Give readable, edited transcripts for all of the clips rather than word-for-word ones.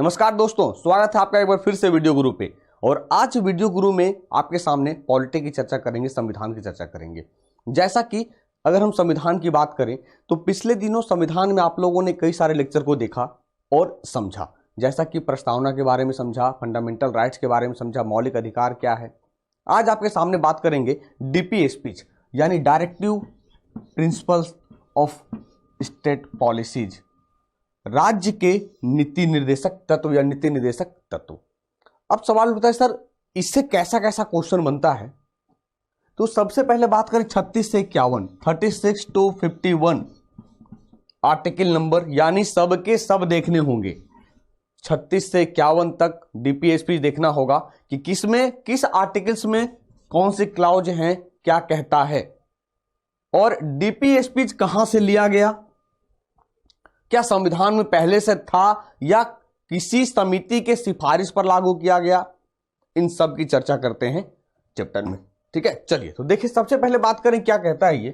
नमस्कार दोस्तों, स्वागत है आपका एक बार फिर से वीडियो गुरु पे। और आज वीडियो गुरु में आपके सामने पॉलिटी की चर्चा करेंगे, संविधान की चर्चा करेंगे। जैसा कि अगर हम संविधान की बात करें तो पिछले दिनों संविधान में आप लोगों ने कई सारे लेक्चर को देखा और समझा, जैसा कि प्रस्तावना के बारे में समझा, फंडामेंटल राइट्स के बारे में समझा, मौलिक अधिकार क्या है। आज आपके सामने बात करेंगे डीपी स्पीच यानी directive principles of state policies, राज्य के नीति निर्देशक तत्व या नीति निर्देशक तत्व। अब सवाल उठता है सर इससे कैसा कैसा क्वेश्चन बनता है। तो सबसे पहले बात करें 36 से 51, 36 to 51 आर्टिकल नंबर, यानी सब के सब देखने होंगे। 36 से 51 तक डीपी स्पीच देखना होगा कि किस आर्टिकल्स में कौन से क्लाउज हैं, क्या कहता है, और डीपी स्पीच कहां से लिया गया, क्या संविधान में पहले से था या किसी समिति के सिफारिश पर लागू किया गया। इन सब की चर्चा करते हैं चैप्टर में। ठीक है, चलिए तो देखिए सबसे पहले बात करें क्या कहता है ये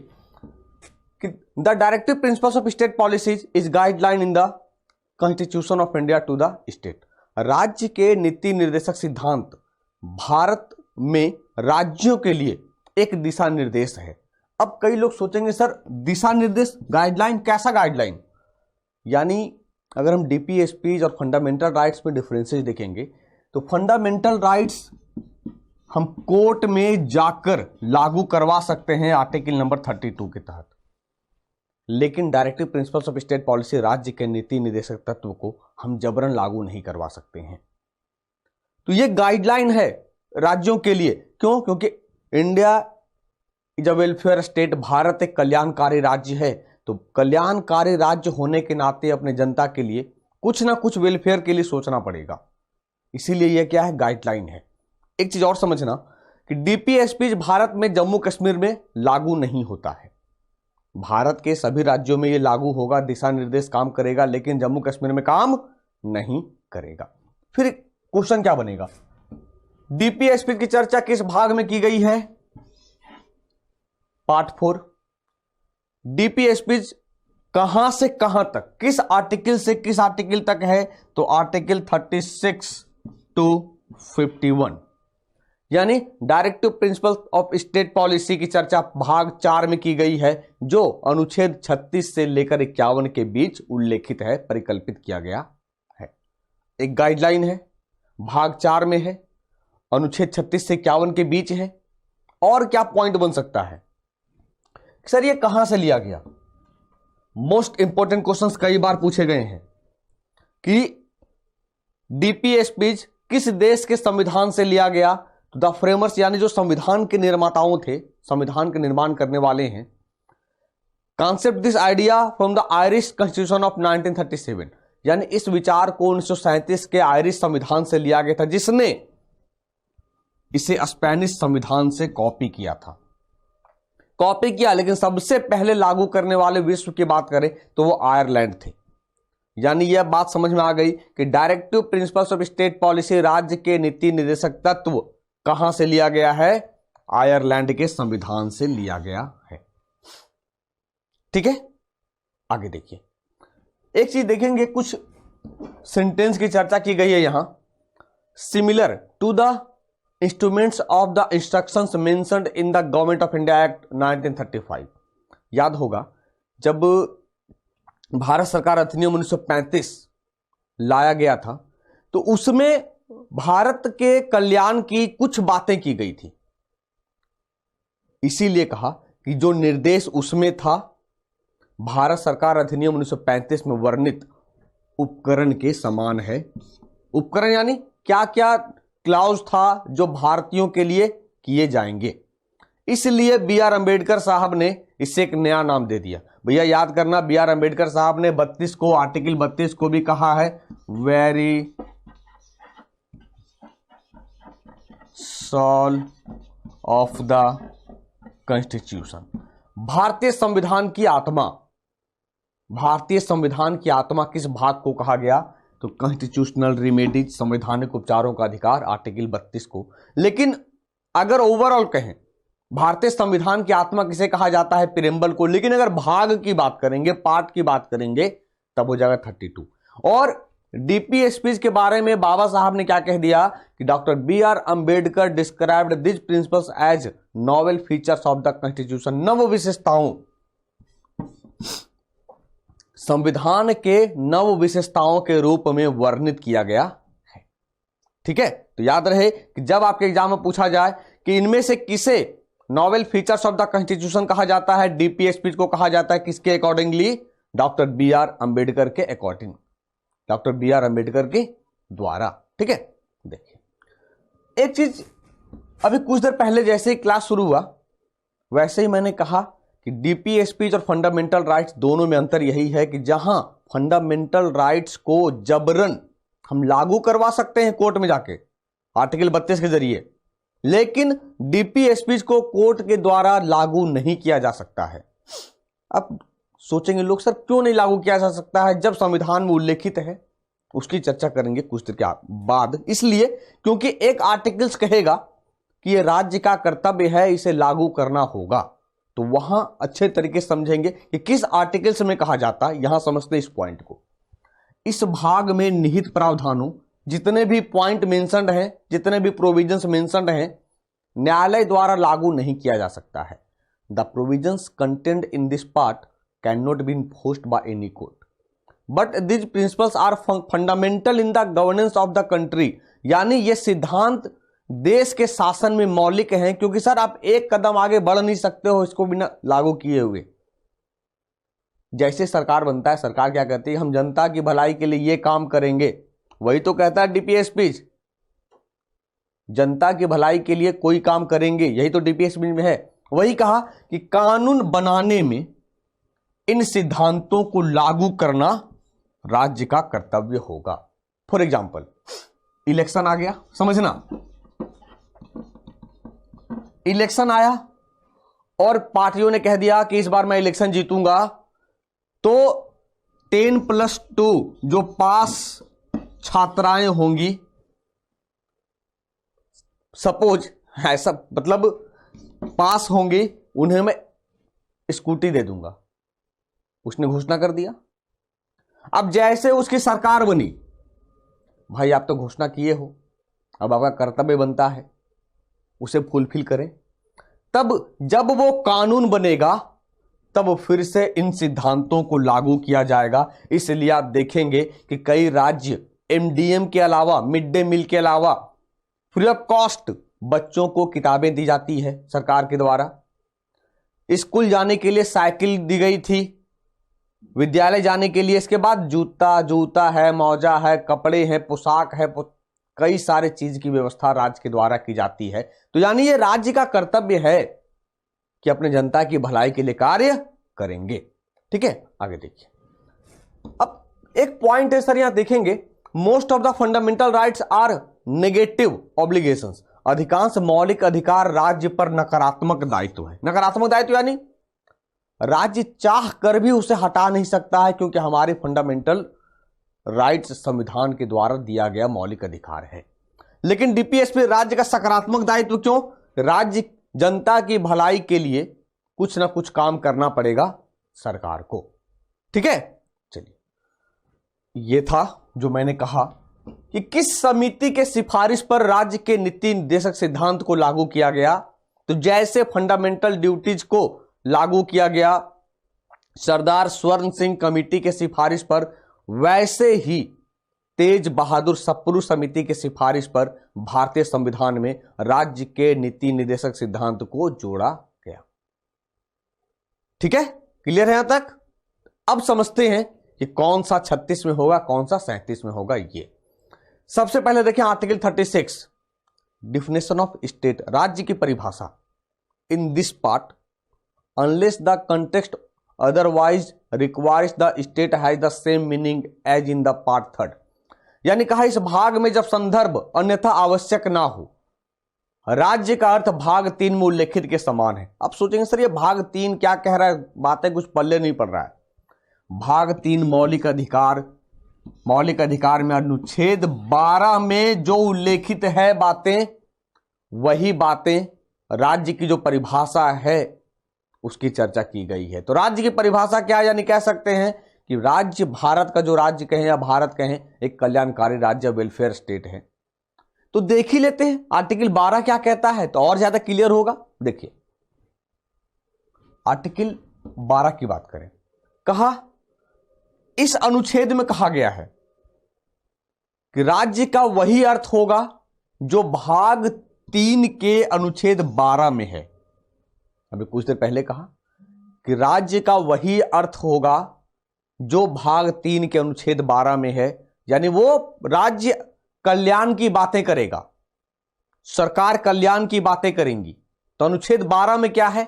कि the directive principles of state policies is guideline in the constitution of India to the state. राज्य के नीति निर्देशक सिद्धांत भारत में राज्यों के लिए एक दिशा निर्देश है। अब कई लोग सोचेंगे सर दिशा निर्देश गाइडलाइन, कैसा गाइडलाइन, यानी अगर हम डीपी स्पीच और फंडामेंटल राइट्स में डिफरेंसेस देखेंगे तो फंडामेंटल राइट्स हम कोर्ट में जाकर लागू करवा सकते हैं आर्टिकल नंबर 32 के तहत, लेकिन directive principles of state policy राज्य के नीति निर्देशक तत्व को हम जबरन लागू नहीं करवा सकते हैं। तो ये गाइडलाइन है राज्यों के लिए। क्यों? क्योंकि India is a welfare state, Bharat एक कल्याणकारी राज्य है। तो कल्याणकारी राज्य होने के नाते अपने जनता के लिए कुछ ना कुछ वेलफेयर के लिए सोचना पड़ेगा, इसीलिए यह क्या है, गाइडलाइन है। एक चीज और समझना कि डीपी स्पीच भारत में जम्मू कश्मीर में लागू नहीं होता है। भारत के सभी राज्यों में यह लागू होगा, दिशा निर्देश काम करेगा, लेकिन जम्मू कश्मीर में काम नहीं करेगा। फिर क्वेश्चन क्या बनेगा, डीपी स्पीच की चर्चा किस भाग में की गई है? पार्ट 4। डीपी स्पीच कहां से कहां तक, किस आर्टिकल से किस आर्टिकल तक है? तो आर्टिकल 36 to 51, यानी directive principle of state policy की चर्चा भाग 4 में की गई है, जो अनुच्छेद 36 से लेकर 51 के बीच उल्लेखित है, परिकल्पित किया गया है। एक गाइडलाइन है, भाग 4 में है, अनुच्छेद 36 से 51 के बीच है। और क्या पॉइंट बन सकता है सर ये कहां से लिया गया? मोस्ट इंपॉर्टेंट क्वेश्चंस कई बार पूछे गए हैं कि डीपी स्पीच किस देश के संविधान से लिया गया। तो द फ्रेमर्स यानी जो संविधान के निर्माताओं थे, संविधान के निर्माण करने वाले हैं, concept this idea from the Irish constitution of 1937, यानी इस विचार को 1937 के आयरिश संविधान से लिया गया था, जिसने इसे स्पेनिश संविधान से कॉपी किया था। कॉपी किया, लेकिन सबसे पहले लागू करने वाले विश्व की बात करें तो वो आयरलैंड थे। यानी यह बात समझ में आ गई कि directive principles of state policy राज्य के नीति निर्देशक तत्व कहां से लिया गया है? आयरलैंड के संविधान से लिया गया है। ठीक है, आगे देखिए एक चीज देखेंगे, कुछ सेंटेंस की चर्चा की गई है यहां। Similar to the instruments of the instructions mentioned in the government of India act 1935। याद होगा जब भारत सरकार अधिनियम 1935 लाया गया था तो उसमें भारत के कल्याण की कुछ बातें की गई थी। इसीलिए कहा कि जो निर्देश उसमें था भारत सरकार अधिनियम 1935 में वर्णित उपकरण के समान है। उपकरण यानी क्या क्या क्लाउज था जो भारतीयों के लिए किए जाएंगे। इसलिए बी आर अंबेडकर साहब ने इससे एक नया नाम दे दिया। भैया याद करना, बी आर अंबेडकर साहब ने 32 को, आर्टिकल 32 को भी कहा है very soul of the constitution. भारतीय संविधान की आत्मा, भारतीय संविधान की आत्मा किस भाग को कहा गया? तो कॉन्स्टिट्यूशनल रिमेडीज, संवैधानिक उपचारों का अधिकार, आर्टिकल 32 को। लेकिन अगर ओवरऑल कहें भारतीय संविधान की आत्मा किसे कहा जाता है? प्रीएम्बल को। लेकिन अगर भाग की बात करेंगे, पार्ट की बात करेंगे, तब हो जाएगा 32। और डीपी स्पीच के बारे में बाबा साहब ने क्या कह दिया कि doctor B R. Ambedkar described this principles as novel features of the constitution. नव विशेषताओं, संविधान के नव विशेषताओं के रूप में वर्णित किया गया है। ठीक है, तो याद रहे कि जब आपके एग्जाम में पूछा जाए कि इनमें से किसे novel features of the constitution कहा जाता है, डीपी स्पीच को कहा जाता है किसके अकॉर्डिंगली? Doctor B R. अंबेडकर के अकॉर्डिंग, डॉक्टर बी.आर. अंबेडकर के द्वारा। ठीक है, देखिए एक चीज, अभी कुछ देर पहले जैसे ही क्लास शुरू हुआ वैसे ही मैंने कहा कि डीपी स्पीच और फंडामेंटल राइट्स दोनों में अंतर यही है कि जहां फंडामेंटल राइट्स को जबरन हम लागू करवा सकते हैं कोर्ट में जाके आर्टिकल 32 के जरिए, लेकिन डीपी स्पीच को कोर्ट के द्वारा लागू नहीं किया जा सकता है। अब सोचेंगे लोग, सर क्यों नहीं लागू किया जा सकता है जब संविधान में उल्लेखित है? उसकी चर्चा करेंगे कुछ देर के बाद। इसलिए क्योंकि एक आर्टिकल्स कहेगा कि यह राज्य का कर्तव्य है, इसे लागू करना होगा, तो वहां अच्छे तरीके से समझेंगे कि किस आर्टिकल्स में कहा जाता है। यहां समझते इस पॉइंट को। इस भाग में निहित प्रावधानों, जितने भी पॉइंट मेंशन्ड हैं, जितने भी प्रोविजंस मेंशन्ड हैं, न्यायालय द्वारा लागू नहीं किया जा सकता है। The provisions content in this part can not be enforced by any court, but this principles are fundamental in the governance of the country. यानी ये सिद्धांत देश के शासन में मौलिक हैं, क्योंकि सर आप एक कदम आगे बढ़ नहीं सकते हो इसको बिना लागू किए हुए। जैसे सरकार बनता है, सरकार क्या कहती है? हम जनता की भलाई के लिए ये काम करेंगे। वही तो कहता है डीपी स्पीच, जनता की भलाई के लिए कोई काम करेंगे, यही तो डीपी स्पीच में है। वही कहा कि कानून बनाने में इन सिद्धांतों को लागू करना राज्य का कर्तव्य होगा। फॉर एग्जाम्पल, इलेक्शन आ गया, समझना, इलेक्शन आया और पार्टियों ने कह दिया कि इस बार मैं इलेक्शन जीतूंगा, तो 10+2 जो पास छात्राएं होंगी, सपोज ऐसा, मतलब पास होंगी, उन्हें मैं स्कूटी दे दूंगा। उसने घोषणा कर दिया। अब जैसे उसकी सरकार बनी, भाई आप तो घोषणा किए हो, अब आपका कर्तव्य बनता है उसे फुलफिल करें। तब जब वो कानून बनेगा तब फिर से इन सिद्धांतों को लागू किया जाएगा। इसलिए आप देखेंगे कि कई राज्य एमडीएम के अलावा, मिड डे मील के अलावा फ्री ऑफ कॉस्ट बच्चों को किताबें दी जाती है सरकार के द्वारा। स्कूल जाने के लिए साइकिल दी गई थी, विद्यालय जाने के लिए इसके बाद जूता है, मौजा है, कपड़े हैं, पोशाक है, कई सारे चीज की व्यवस्था राज्य के द्वारा की जाती है। तो यानी ये राज्य का कर्तव्य है कि अपने जनता की भलाई के लिए कार्य करेंगे। ठीक है, आगे देखिए। अब एक पॉइंट है सर, यहां देखेंगे, most of the fundamental rights are negative obligations. अधिकांश मौलिक अधिकार राज्य पर नकारात्मक दायित्व है। नकारात्मक दायित्व यानी राज्य चाह कर भी उसे हटा नहीं सकता है, क्योंकि हमारे फंडामेंटल राइट्स संविधान के द्वारा दिया गया मौलिक अधिकार है। लेकिन डीपीएसपी राज्य का सकारात्मक दायित्व क्यों? राज्य जनता की भलाई के लिए कुछ ना कुछ काम करना पड़ेगा सरकार को। ठीक है, चलिए, यह था जो मैंने कहा कि किस समिति के सिफारिश पर राज्य के नीति निर्देशक सिद्धांत को लागू किया गया। तो जैसे फंडामेंटल ड्यूटीज को लागू किया गया सरदार स्वर्ण सिंह कमेटी के सिफारिश पर, वैसे ही तेज बहादुर सप्रू समिति के सिफारिश पर भारतीय संविधान में राज्य के नीति निर्देशक सिद्धांत को जोड़ा गया। ठीक है, क्लियर है यहां तक? अब समझते हैं कि कौन सा 36 में होगा, कौन सा 37 में होगा। ये सबसे पहले देखें आर्टिकल 36, डिफिनेशन ऑफ स्टेट, राज्य की परिभाषा। In this part unless the context otherwise requires the state has the same meaning as in the part 3। यानी कहा इस भाग में जब संदर्भ अन्यथा आवश्यक ना हो, राज्य का अर्थ भाग 3 में उल्लेखित के समान है। अब सोचेंगे सर ये भाग 3 क्या कह रहा है, बातें कुछ पल्ले नहीं पड़ रहा है। भाग 3 मौलिक अधिकार, मौलिक अधिकार में अनुच्छेद 12 में जो उल्लेखित है बातें, वही बातें राज्य की जो परिभाषा है उसकी चर्चा की गई है। तो राज्य की परिभाषा क्या है? यानी कह सकते हैं कि कि राज्य भारत का जो राज्य कहें या भारत कहें एक कल्याणकारी राज्य वेलफेयर स्टेट है। तो देख ही लेते हैं आर्टिकल 12 क्या कहता है, तो और ज्यादा क्लियर होगा। देखिए आर्टिकल 12 की बात करें, कहा इस अनुच्छेद में कहा गया है कि राज्य का वही अर्थ होगा जो भाग 3 के अनुच्छेद 12 में है। अभी कुछ देर पहले कहा कि राज्य का वही अर्थ होगा जो भाग 3 के अनुच्छेद 12 में है, यानी वो राज्य कल्याण की बातें करेगा, सरकार कल्याण की बातें करेंगी। तो अनुच्छेद 12 में क्या है?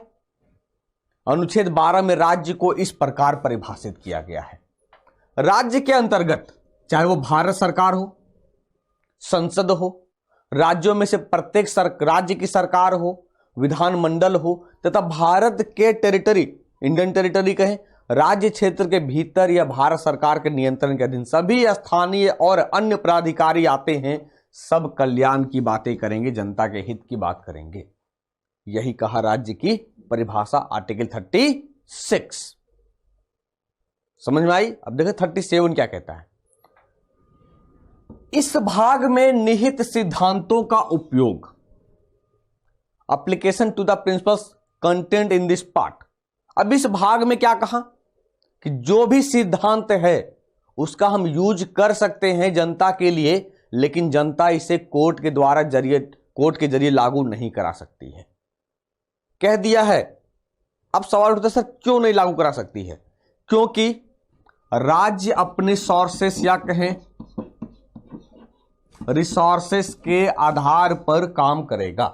अनुच्छेद 12 में राज्य को इस प्रकार परिभाषित किया गया है, राज्य के अंतर्गत चाहे वो भारत सरकार हो, संसद हो, राज्यों में से प्रत्येक राज्य की सरकार हो, विधानमंडल हो, तथा भारत के टेरिटरी, इंडियन टेरिटरी कहें, राज्य क्षेत्र के भीतर या भारत सरकार के नियंत्रण के अधीन सभी स्थानीय और अन्य प्राधिकारी आते हैं, सब कल्याण की बातें करेंगे, जनता के हित की बात करेंगे। यही कहा राज्य की परिभाषा आर्टिकल 36। समझ में आई? अब देखो 37 क्या कहता है। इस भाग में निहित सिद्धांतों का उपयोग, application to the principles content in this part. अब इस भाग में क्या कहा कि जो भी सिद्धांत है उसका हम यूज कर सकते हैं जनता के लिए, लेकिन जनता इसे कोर्ट के जरिए लागू नहीं करा सकती है, कह दिया है। अब सवाल उठता है सर क्यों नहीं लागू करा सकती है? क्योंकि राज्य अपने सोर्सेस या कहें रिसोर्सेस के आधार पर काम करेगा।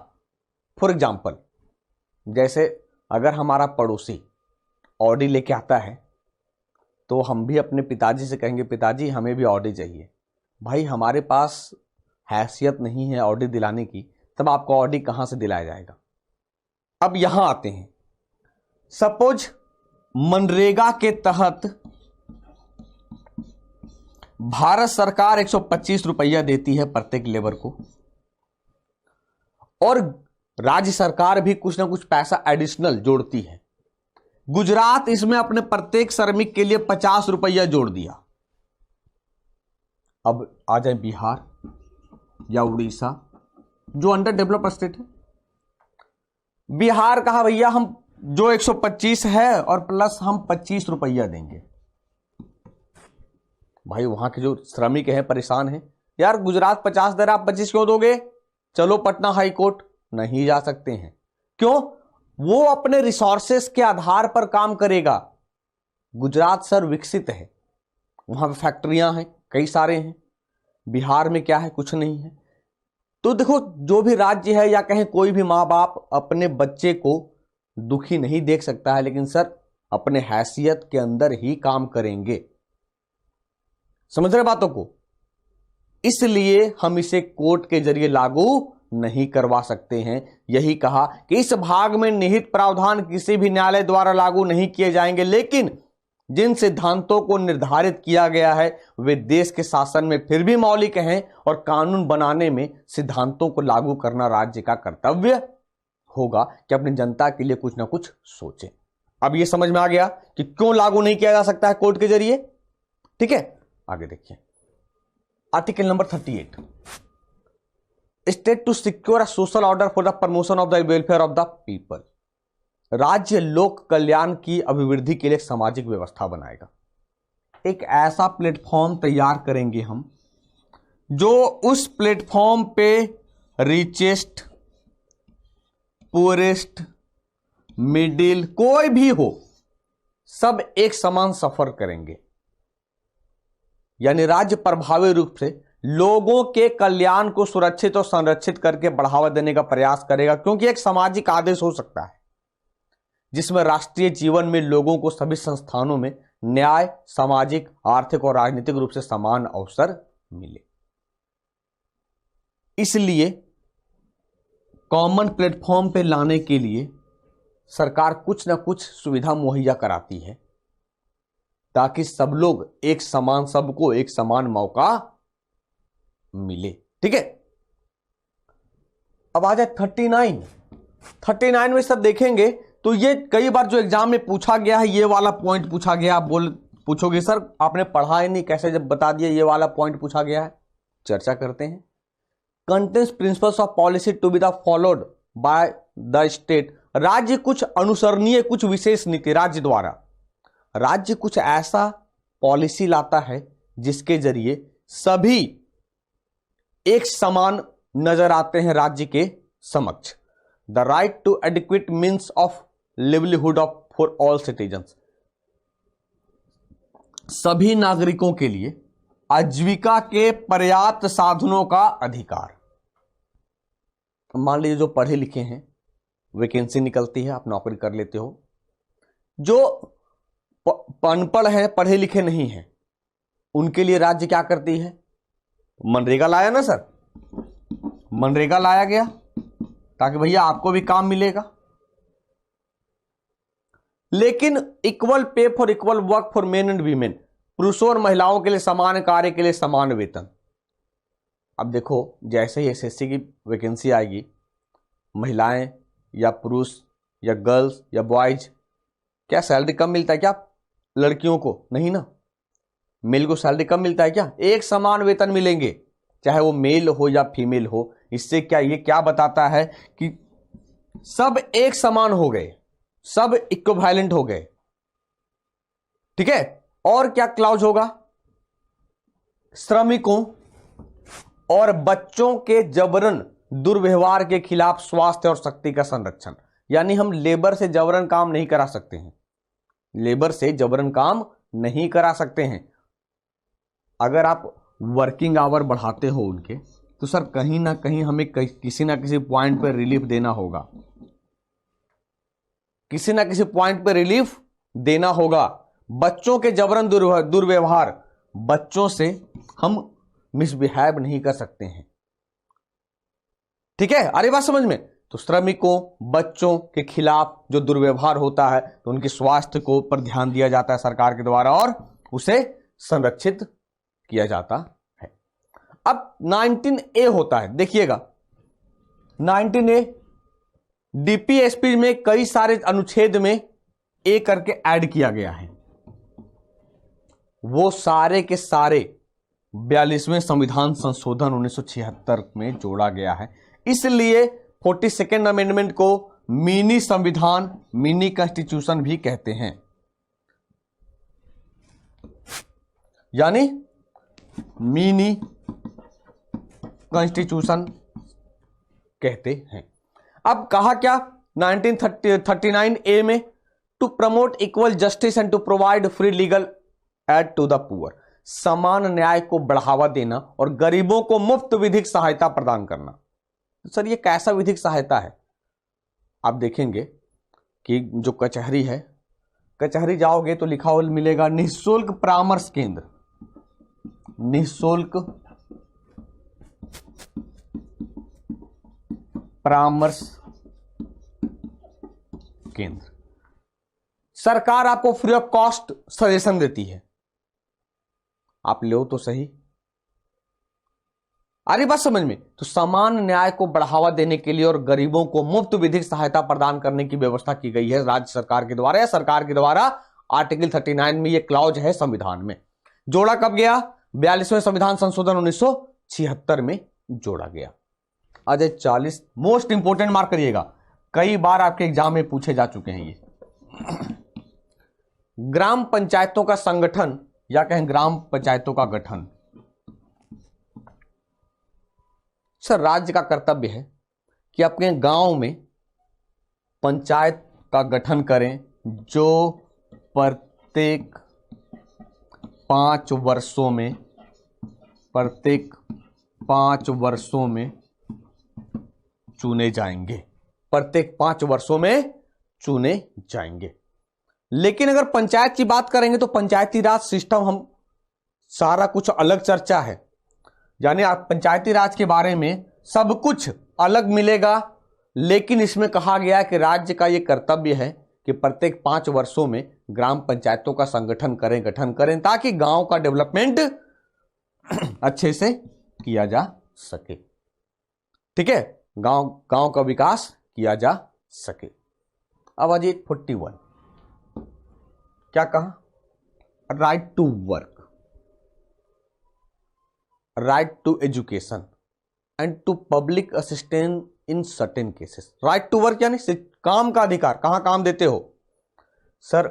फॉर एग्जाम्पल, जैसे अगर हमारा पड़ोसी ऑडी लेके आता है तो हम भी अपने पिताजी से कहेंगे पिताजी हमें भी ऑडी चाहिए। भाई हमारे पास हैसियत नहीं है ऑडी दिलाने की, तब आपको ऑडी कहां से दिलाया जाएगा? अब यहां आते हैं, सपोज मनरेगा के तहत भारत सरकार 125 रुपया देती है प्रत्येक लेबर को, और राज्य सरकार भी कुछ ना कुछ पैसा एडिशनल जोड़ती है। गुजरात इसमें अपने प्रत्येक श्रमिक के लिए 50 रुपया जोड़ दिया। अब आ जाए बिहार या उड़ीसा जो अंडर डेवलप्ड स्टेट है, बिहार कहा भैया हम जो 125 है और प्लस हम 25 रुपया देंगे। भाई वहां के जो श्रमिक हैं परेशान हैं, यार गुजरात 50 दे रहा आप 25 क्यों दोगे? चलो पटना हाई कोर्ट, नहीं जा सकते हैं। क्यों? वो अपने रिसोर्सेस के आधार पर काम करेगा। गुजरात सर विकसित है, वहां पे फैक्ट्रियां हैं, कई सारे हैं। बिहार में क्या है? कुछ नहीं है। तो देखो जो भी राज्य है या कहें कोई भी माँ बाप अपने बच्चे को दुखी नहीं देख सकता है, लेकिन सर अपने हैसियत के अंदर ही काम करेंगे। समझ रहे बातों को? इसलिए हम इसे कोर्ट के जरिए लागू नहीं करवा सकते हैं। यही कहा कि इस भाग में निहित प्रावधान किसी भी न्यायालय द्वारा लागू नहीं किए जाएंगे, लेकिन जिन सिद्धांतों को निर्धारित किया गया है वे देश के शासन में फिर भी मौलिक हैं और कानून बनाने में सिद्धांतों को लागू करना राज्य का कर्तव्य होगा कि अपनी जनता के लिए कुछ ना कुछ सोचे। अब यह समझ में आ गया कि क्यों लागू नहीं किया जा सकता है कोर्ट के जरिए। ठीक है, आगे देखिए article number 38, state to secure a social order for the promotion of the welfare of the people. राज्य लोक कल्याण की अभिवृद्धि के लिए सामाजिक व्यवस्था बनाएगा। एक ऐसा प्लेटफॉर्म तैयार करेंगे हम जो उस प्लेटफॉर्म पे रिचेस्ट, पुअरेस्ट, मिडिल कोई भी हो, सब एक समान सफर करेंगे। यानी राज्य प्रभावी रूप से लोगों के कल्याण को सुरक्षित और संरक्षित करके बढ़ावा देने का प्रयास करेगा, क्योंकि एक सामाजिक आदेश हो सकता है जिसमें राष्ट्रीय जीवन में लोगों को सभी संस्थानों में न्याय, सामाजिक, आर्थिक और राजनीतिक रूप से समान अवसर मिले। इसलिए कॉमन प्लेटफॉर्म पे लाने के लिए सरकार कुछ ना कुछ सुविधा मुहैया कराती है ताकि सब लोग एक समान, सबको एक समान मौका मिले। ठीक है, अब आ जाए 39 में सब देखेंगे तो ये कई बार जो एग्जाम में पूछा गया है, ये वाला पॉइंट पूछा गया, पूछोगे सर आपने पढ़ा ही नहीं, कैसे जब बता दिया ये वाला पॉइंट पूछा गया है। चर्चा करते हैं। Contents principles of policy to be the followed by the state. राज्य कुछ अनुसरणीय, कुछ विशेष नीति राज्य द्वारा, राज्य कुछ ऐसा पॉलिसी लाता है जिसके जरिए सभी एक समान नजर आते हैं राज्य के समक्ष। The right to adequate means of livelihood of for all citizens. सभी नागरिकों के लिए आजीविका के पर्याप्त साधनों का अधिकार। मान लीजिए जो पढ़े लिखे हैं, वैकेंसी निकलती है, आप नौकरी कर लेते हो। जो अनपढ़ है, पढ़े लिखे नहीं है, उनके लिए राज्य क्या करती है? मनरेगा लाया ना सर, मनरेगा लाया गया ताकि भैया आपको भी काम मिलेगा। लेकिन equal pay for equal work for main and women, पुरुषों और महिलाओं के लिए समान कार्य के लिए समान वेतन। अब देखो जैसे ही एसएससी की वैकेंसी आएगी, महिलाएं या पुरुष या गर्ल्स या बॉयज, क्या सैलरी कम मिलता है क्या लड़कियों को? नहीं ना। मेल को सैलरी कम मिलता है क्या? एक समान वेतन मिलेंगे, चाहे वो मेल हो या फीमेल हो। इससे क्या ये क्या बताता है कि सब एक समान हो गए, सब इक्विवेलेंट हो गए। ठीक है। और क्या क्लाउज होगा? श्रमिकों और बच्चों के जबरन दुर्व्यवहार के खिलाफ स्वास्थ्य और शक्ति का संरक्षण। यानी हम लेबर से जबरन काम नहीं करा सकते हैं, लेबर से जबरन काम नहीं करा सकते हैं। अगर आप वर्किंग आवर बढ़ाते हो उनके, तो सर कहीं ना कहीं हमें किसी ना किसी पॉइंट पर रिलीफ देना होगा, किसी ना किसी पॉइंट पर रिलीफ देना होगा। बच्चों के जबरन दुर्व्यवहार, बच्चों से हम मिसबिहेव नहीं कर सकते हैं। ठीक है, अरे बात समझ में? तो श्रमिकों, बच्चों के खिलाफ जो दुर्व्यवहार होता है तो उनके स्वास्थ्य को पर ध्यान दिया जाता है सरकार के द्वारा और उसे संरक्षित किया जाता है। अब 19A होता है, देखिएगा 19A डीपीएसपी में कई सारे अनुच्छेद में ए करके ऐड किया गया है। वो सारे के सारे 42वें संविधान संशोधन 1976 में जोड़ा गया है। इसलिए 42nd अमेंडमेंट को मिनी संविधान, मिनी कॉन्स्टिट्यूशन भी कहते हैं, यानी मिनी कॉन्स्टिट्यूशन कहते हैं। अब कहा क्या 1939A में? To promote equal justice and to provide free legal aid to the poor. समान न्याय को बढ़ावा देना और गरीबों को मुफ्त विधिक सहायता प्रदान करना। सर ये कैसा विधिक सहायता है? आप देखेंगे कि जो कचहरी है, कचहरी जाओगे तो लिखा हुआ मिलेगा निःशुल्क परामर्श केंद्र, निःशुल्क परामर्श केंद्र। सरकार आपको फ्री ऑफ कॉस्ट सजेशन देती है, आप लो तो सही। अरे बात समझ में? तो समान न्याय को बढ़ावा देने के लिए और गरीबों को मुफ्त विधिक सहायता प्रदान करने की व्यवस्था की गई है राज्य सरकार के द्वारा या सरकार के द्वारा। आर्टिकल 39 में यह क्लॉज है संविधान में। जोड़ा कब गया? 42वें संविधान संशोधन 1976 में जोड़ा गया। अजय 40 मोस्ट इंपोर्टेंट मार्क करिएगा, कई बार आपके एग्जाम में पूछे जा चुके हैं ये। ग्राम पंचायतों का संगठन या कहें ग्राम पंचायतों का गठन। सर राज्य का कर्तव्य है कि अपने गांव में पंचायत का गठन करें जो प्रत्येक 5 वर्षों में, प्रत्येक 5 वर्षों में चुने जाएंगे, प्रत्येक 5 वर्षों में चुने जाएंगे। लेकिन अगर पंचायत की बात करेंगे तो पंचायती राज सिस्टम हम सारा कुछ अलग चर्चा है, यानी आप पंचायती राज के बारे में सब कुछ अलग मिलेगा। लेकिन इसमें कहा गया कि राज्य का यह कर्तव्य है कि प्रत्येक 5 वर्षों में ग्राम पंचायतों का संगठन करें, गठन करें, ताकि गांव का डेवलपमेंट अच्छे से किया जा सके। ठीक है, गांव का विकास किया जा सके। अब अजय 41 क्या कहा? Right to work, right to education and to public assistance in certain cases. Right to work यानी काम का अधिकार, कहां काम देते हो sir?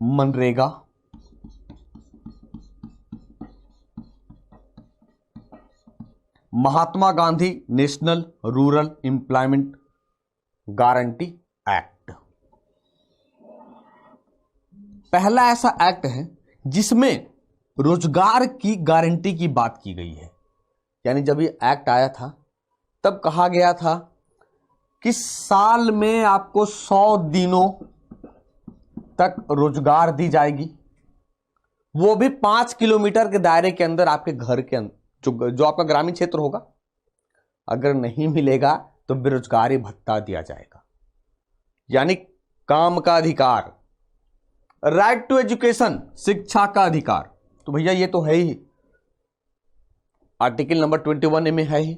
MNREGA, Mahatma Gandhi national rural employment guarantee act. पहला ऐसा एक्ट है जिसमें रोजगार की गारंटी की बात की गई है। यानी जब ये एक्ट आया था तब कहा गया था कि साल में आपको 100 दिनों तक रोजगार दी जाएगी, वो भी 5 किलोमीटर के दायरे के अंदर, आपके घर के अंदर, जो आपका ग्रामीण क्षेत्र होगा। अगर नहीं मिलेगा तो बेरोजगारी भत्ता दिया जाएगा। यानी काम का अधिकार, राइट टू एजुकेशन, शिक्षा का अधिकार। तो भैया ये तो है ही, आर्टिकल नंबर 21A में है ही।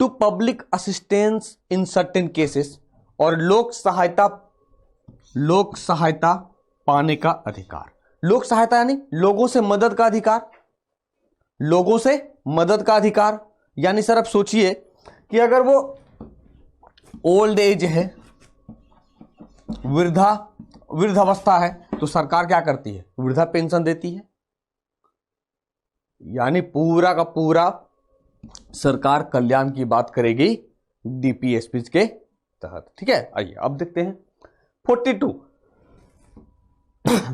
To public assistance in certain cases, और लोक सहायता पाने का अधिकार। लोक सहायता यानी लोगों से मदद का अधिकार, लोगों से मदद का अधिकार। यानी सर आप सोचिए कि अगर वो ओल्ड एज है, वृद्धावस्था है, तो सरकार क्या करती है? वृद्धा पेंशन देती है। यानी पूरा का पूरा सरकार कल्याण की बात करेगी डीपीएसपी के तहत। ठीक है, आइए अब देखते हैं 42।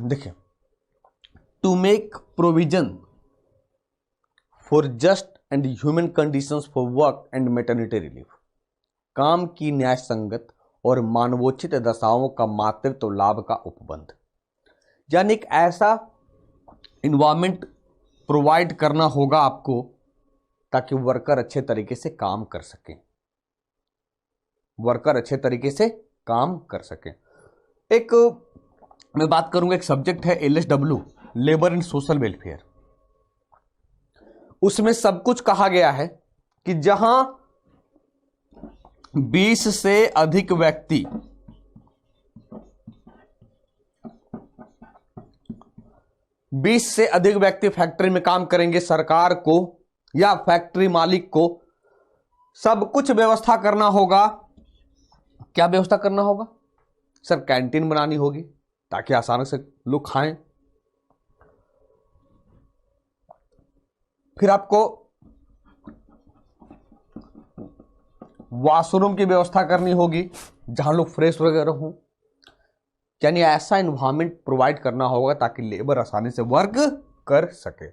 देखिए, to make provision for just and human conditions for work and maternity relief. काम की न्याय संगत और मानवोचित दशाओं का मातृत्व लाभ का उपबंध। यानी एक ऐसा इन्वायरमेंट प्रोवाइड करना होगा आपको ताकि वर्कर अच्छे तरीके से काम कर सकें, वर्कर अच्छे तरीके से काम कर सकें। एक मैं बात करूंगा, एक सब्जेक्ट है LSW, labour and social welfare. उसमें सब कुछ कहा गया है कि जहां 20 से अधिक व्यक्ति फैक्ट्री में काम करेंगे, सरकार को या फैक्ट्री मालिक को सब कुछ व्यवस्था करना होगा। क्या व्यवस्था करना होगा सर? कैंटीन बनानी होगी ताकि आसानी से लोग खाएं। फिर आपको वॉशरूम की व्यवस्था करनी होगी जहां लोग फ्रेश वगैरह हों। यानी ऐसा एनवायरनमेंट प्रोवाइड करना होगा ताकि लेबर आसानी से वर्क कर सके।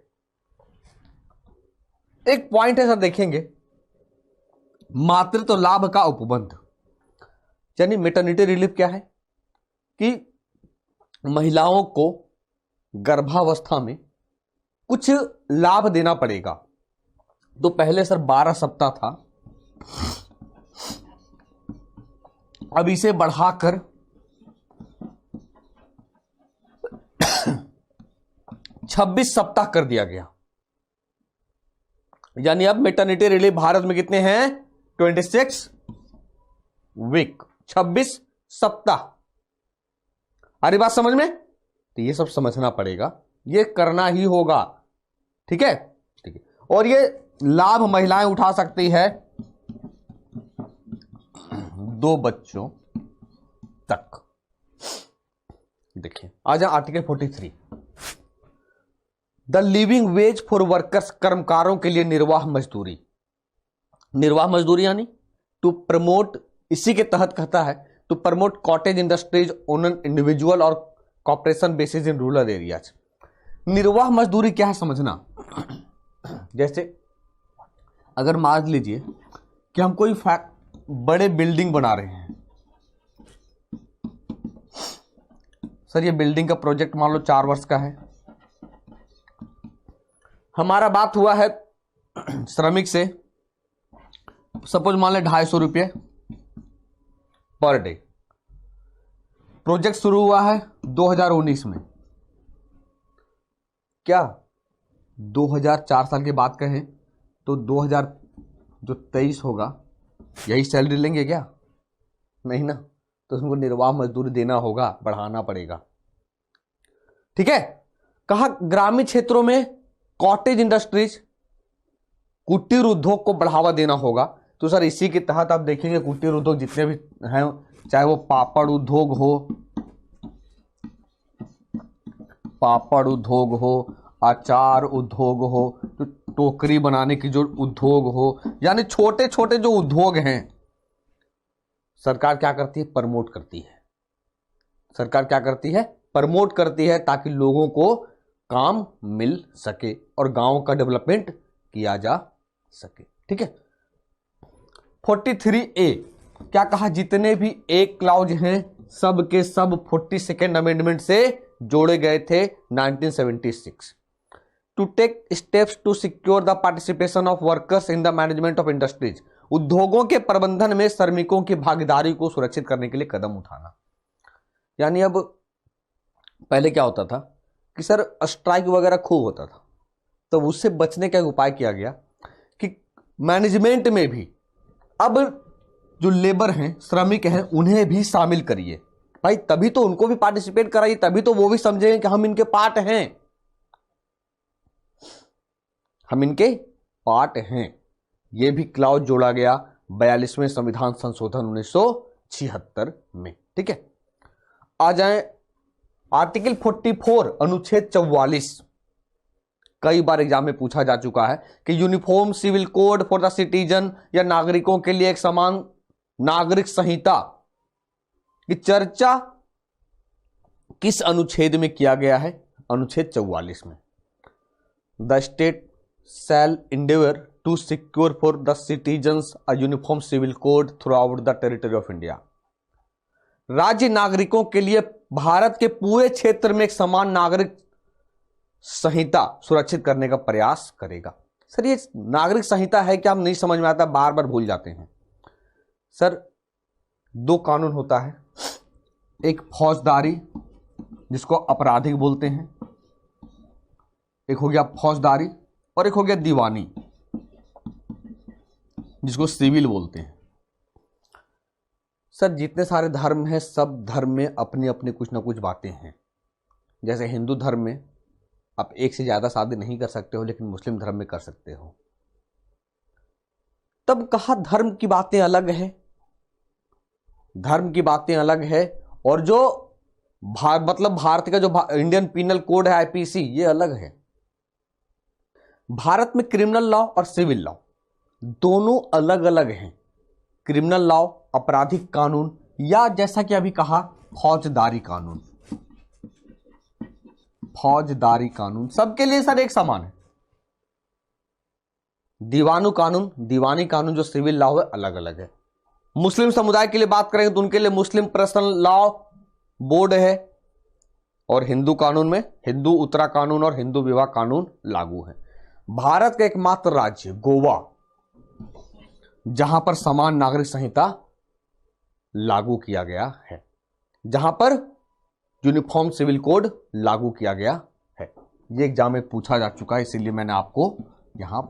एक पॉइंट है सर, देखेंगे मातृत्व लाभ का उपबंध। यानी मैटरनिटी रिलीफ क्या है कि महिलाओं को गर्भावस्था में कुछ लाभ देना पड़ेगा। तो पहले सर 12 सप्ताह था, अब इसे बढ़ाकर 26 सप्ताह कर दिया गया। यानी अब मैटरनिटी रिलीफ भारत में कितने हैं? 26 वीक, 26 सप्ताह। अरे बात समझ में? तो ये सब समझना पड़ेगा, ये करना ही होगा। ठीक है, ठीक है। और ये लाभ महिलाएं उठा सकती है 2 बच्चों तक। देखिए, आ जाए article 43, the living ways for workers, कर्मकारों के लिए निर्वाह मजदूरी। निर्वाह मजदूरी यानी टू प्रमोट, इसी के तहत कहता है to promote cottage industries on an individual और cooperation basis in rural areas. निर्वाह मजदूरी क्या है समझना। जैसे अगर मान लीजिए कि हम कोई बड़े बिल्डिंग बना रहे हैं सर, ये बिल्डिंग का प्रोजेक्ट मान लो 4 वर्ष का है। हमारा बात हुआ है श्रमिक से, सपोज मान ले 250 रुपये पर डे। प्रोजेक्ट शुरू हुआ है 2019 में। क्या 2004 साल की बात कहें तो 2023 होगा, यही सैलरी लेंगे क्या? नहीं ना। तो उनको निर्वाह मजदूरी देना होगा, बढ़ाना पड़ेगा। ठीक है। कहा ग्रामीण क्षेत्रों में कॉटेज इंडस्ट्रीज, कुटीर उद्योग को बढ़ावा देना होगा। तो सर इसी के तहत आप देखेंगे कुटीर उद्योग जितने भी हैं, चाहे वो पापड़ उद्योग हो, अचार उद्योग हो, तो टोकरी बनाने की जो उद्योग हो, यानी छोटे छोटे जो उद्योग हैं, सरकार क्या करती है? प्रमोट करती है। सरकार क्या करती है? प्रमोट करती है, ताकि लोगों को काम मिल सके और गांव का डेवलपमेंट किया जा सके। ठीक है। 43A क्या कहा? जितने भी एक क्लाउज हैं सब के सब 42nd अमेंडमेंट से जोड़े गए थे 1976 to take steps to secure the participation of workers in the management of industries. उद्योगों के प्रबंधन में श्रमिकों की भागीदारी को सुरक्षित करने के लिए कदम उठाना। यानी अब पहले क्या होता था कि सर स्ट्राइक वगैरह खूब होता था, तो उससे बचने का उपाय किया गया कि मैनेजमेंट में भी अब जो लेबर हैं, श्रमिक हैं, उन्हें भी शामिल करिए भाई, तभी तो उनको भी पार्टिसिपेट कराइए, तभी तो वो भी समझेंगे कि हम इनके पार्ट हैं, हम इनके पार्ट हैं। ये भी क्लाउज जोड़ा गया 42वें संविधान संशोधन 1976 में। ठीक है। आ जाए आर्टिकल 44 अनुच्छेद 44। कई बार एग्जाम में पूछा जा चुका है कि uniform civil code for the citizen, या नागरिकों के लिए एक समान नागरिक संहिता की चर्चा किस अनुच्छेद में किया गया है? अनुच्छेद 44 में। The state shall endeavor to secure for the citizens a uniform civil code throughout the territory of India. राज्य नागरिकों के लिए भारत के पूरे क्षेत्र में एक समान नागरिक संहिता सुरक्षित करने का प्रयास करेगा। सर ये नागरिक संहिता है क्या? हम नहीं समझ में आता, बार बार भूल जाते हैं। सर दो कानून होता है, एक फौजदारी जिसको आपराधिक बोलते हैं, एक हो गया फौजदारी, और एक हो गया दीवानी जिसको सिविल बोलते हैं। सर जितने सारे धर्म हैं, सब धर्म में अपनी अपनी कुछ ना कुछ बातें हैं। जैसे हिंदू धर्म में आप एक से ज्यादा शादी नहीं कर सकते हो, लेकिन मुस्लिम धर्म में कर सकते हो। तब कहा धर्म की बातें अलग है, धर्म की बातें अलग है, और जो मतलब भारत का जो इंडियन पिनल कोड है आईपीसी, ये अलग है। भारत में क्रिमिनल लॉ और सिविल लॉ दोनों अलग अलग हैं। क्रिमिनल लॉ आपराधिक कानून, या जैसा कि अभी कहा फौजदारी कानून। फौजदारी कानून सबके लिए सर एक समान है। दीवानी कानून जो सिविल लॉ है अलग अलग है। मुस्लिम समुदाय के लिए बात करेंगे तो उनके लिए मुस्लिम पर्सनल लॉ बोर्ड है, और हिंदू कानून में हिंदू उत्तरा कानून और हिंदू विवाह कानून लागू है। भारत का एकमात्र राज्य गोवा, जहां पर समान नागरिक संहिता लागू किया गया है, जहां पर यूनिफॉर्म सिविल कोड लागू किया गया है। ये एग्जाम में पूछा जा चुका है, इसीलिए मैंने आपको यहां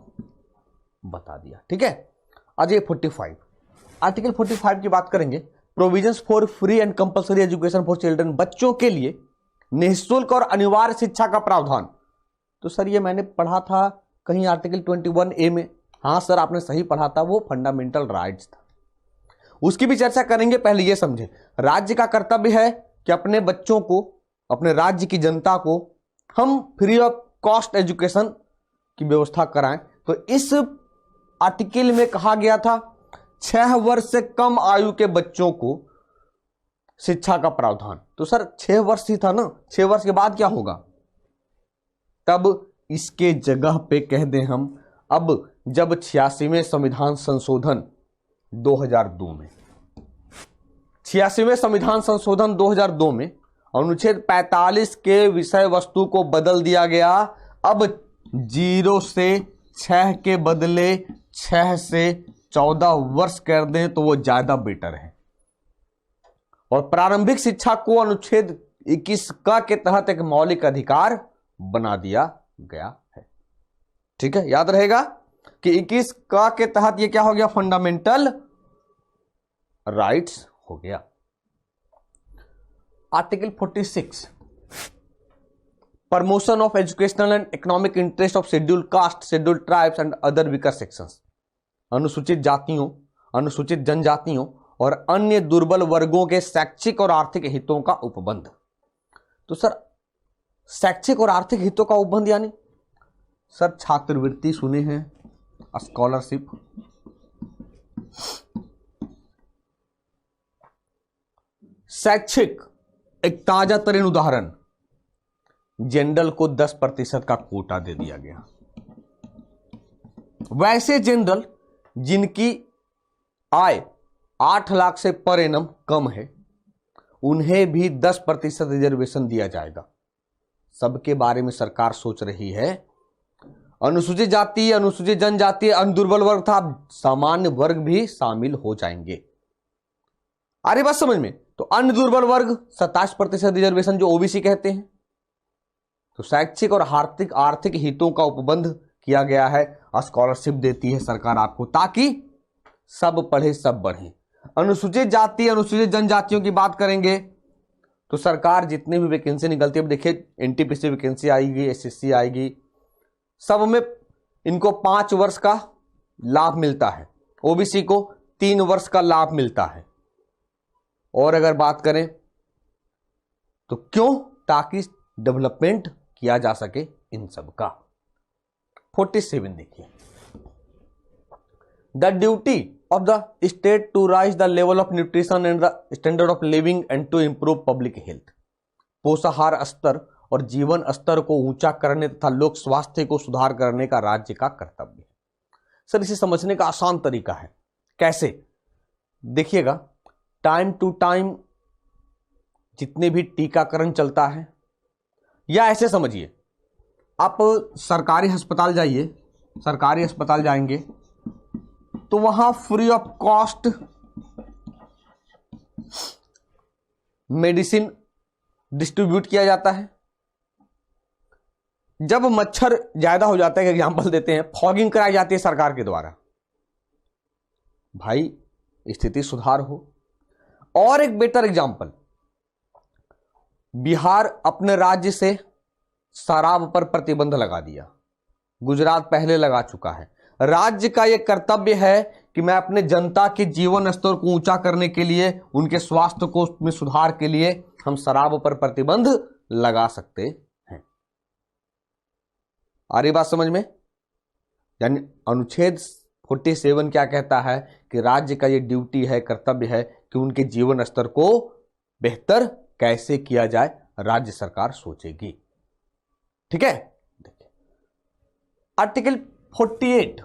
बता दिया। ठीक है। आज ये 45 आर्टिकल 45 की बात करेंगे। Provisions for free and compulsory education for children, बच्चों के लिए निःशुल्क और अनिवार्य शिक्षा का प्रावधान। तो सर ये मैंने पढ़ा था कहीं आर्टिकल 21A में। हाँ सर आपने सही पढ़ा था, वो फंडामेंटल राइट्स था। उसकी भी चर्चा करेंगे। पहले ये समझे, राज्य का कर्तव्य है कि अपने बच्चों को, अपने राज्य की जनता को हम फ्री ऑफ कॉस्ट एजुकेशन की व्यवस्था कराएं। तो इस आर्टिकल में कहा गया था 6 वर्ष से कम आयु के बच्चों को शिक्षा का प्रावधान। तो सर 6 वर्ष ही था ना, 6 वर्ष के बाद क्या होगा? तब इसके जगह पे कह दें हम, अब जब 86वें संविधान संशोधन 2002 में 86वें संविधान संशोधन 2002 में अनुच्छेद 45 के विषय वस्तु को बदल दिया गया। अब 0 से 6 के बदले 6 से 14 वर्ष कर दें तो वो ज्यादा बेटर है। और प्रारंभिक शिक्षा को अनुच्छेद 21 का के तहत एक मौलिक अधिकार बना दिया गया है। ठीक है, याद रहेगा कि 21 का के तहत ये क्या हो गया? फंडामेंटल राइट्स हो गया। Article 46 promotion of educational and economic interest of scheduled caste, scheduled tribes and other weaker sections. अनुसूचित जातियों, अनुसूचित जनजातियों और अन्य दुर्बल वर्गों के शैक्षिक और आर्थिक हितों का उपबंध। तो सर शैक्षिक और आर्थिक हितों का उपबंध यानी सर छात्रवृत्ति सुने हैं, स्कॉलरशिप, शैक्षिक एक ताजा तरीन उदाहरण, जनरल को 10% का कोटा दे दिया गया। वैसे जनरल जिनकी आय 8 लाख से पर एनम कम है, उन्हें भी 10% रिजर्वेशन दिया जाएगा। सबके बारे में सरकार सोच रही है। अनुसूचित जाति, अनुसूचित जनजाति, दुर्बल वर्ग था, सामान्य वर्ग भी शामिल हो जाएंगे। आ रही बात समझ में? तो अन्य दुर्बल वर्ग 27% रिजर्वेशन जो ओबीसी कहते हैं। तो शैक्षिक और आर्थिक हितों का उपबंध किया गया है। स्कॉलरशिप देती है सरकार आपको ताकि सब पढ़े सब बढ़े। अनुसूचित जाति, अनुसूचित जनजातियों की बात करेंगे तो सरकार जितनी भी वैकेंसी निकलती है, अब देखिए एनटीपीसी वैकेंसी आएगी, एसएससी आएगी, सब में इनको 5 वर्ष का लाभ मिलता है, ओबीसी को 3 वर्ष का लाभ मिलता है। और अगर बात करें तो क्यों? ताकि डेवलपमेंट किया जा सके इन सब का। 47 देखिए, the duty of the state to raise the level of nutrition and the standard of living and to improve public health. पोषाहार स्तर और जीवन स्तर को ऊंचा करने तथा लोक स्वास्थ्य को सुधार करने का राज्य का कर्तव्य है। सर इसे समझने का आसान तरीका है। कैसे? देखिएगा, टाइम टू टाइम जितने भी टीकाकरण चलता है, या ऐसे समझिए, आप सरकारी अस्पताल जाइए, सरकारी अस्पताल जाएंगे तो वहां free of cost medicine distribute किया जाता है। जब मच्छर ज्यादा हो जाता है, एग्जांपल देते हैं, फॉगिंग कराई जाती है सरकार के द्वारा, भाई स्थिति सुधार हो। और एक बेटर एग्जांपल, बिहार अपने राज्य से शराब पर प्रतिबंध लगा दिया, गुजरात पहले लगा चुका है। राज्य का यह कर्तव्य है कि मैं अपने जनता के जीवन स्तर को ऊंचा करने के लिए, उनके स्वास्थ्य को में सुधार के लिए हम शराब पर प्रतिबंध लगा सकते हैं। आ रही बात समझ में? यानी अनुच्छेद 47 क्या कहता है कि राज्य का यह ड्यूटी है, कर्तव्य है कि उनके जीवन स्तर को बेहतर कैसे किया जाए, राज्य सरकार सोचेगी। ठीक है? देखिए article 48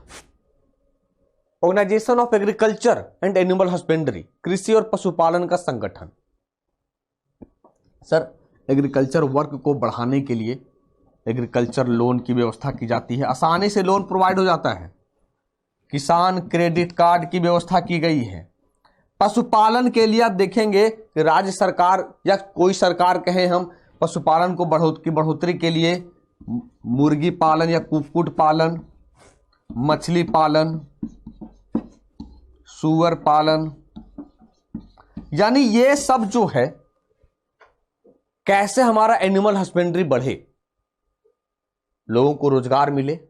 organisation of agriculture and animal husbandry, कृषि और पशुपालन का संगठन। सर एग्रीकल्चर वर्क को बढ़ाने के लिए एग्रीकल्चर लोन की व्यवस्था की जाती है, आसानी से लोन प्रोवाइड हो जाता है। किसान क्रेडिट कार्ड की व्यवस्था की गई है। पशुपालन के लिए आप देखेंगे कि राज्य सरकार या कोई सरकार कहे हम पशुपालन को बढ़ोतरी के लिए मुर्गी पालन या कुक्कुट पालन, मछली पालन, सुअर पालन, यानी ये सब जो है कैसे हमारा एनिमल हस्बेंड्री बढ़े, लोगों को रोजगार मिले,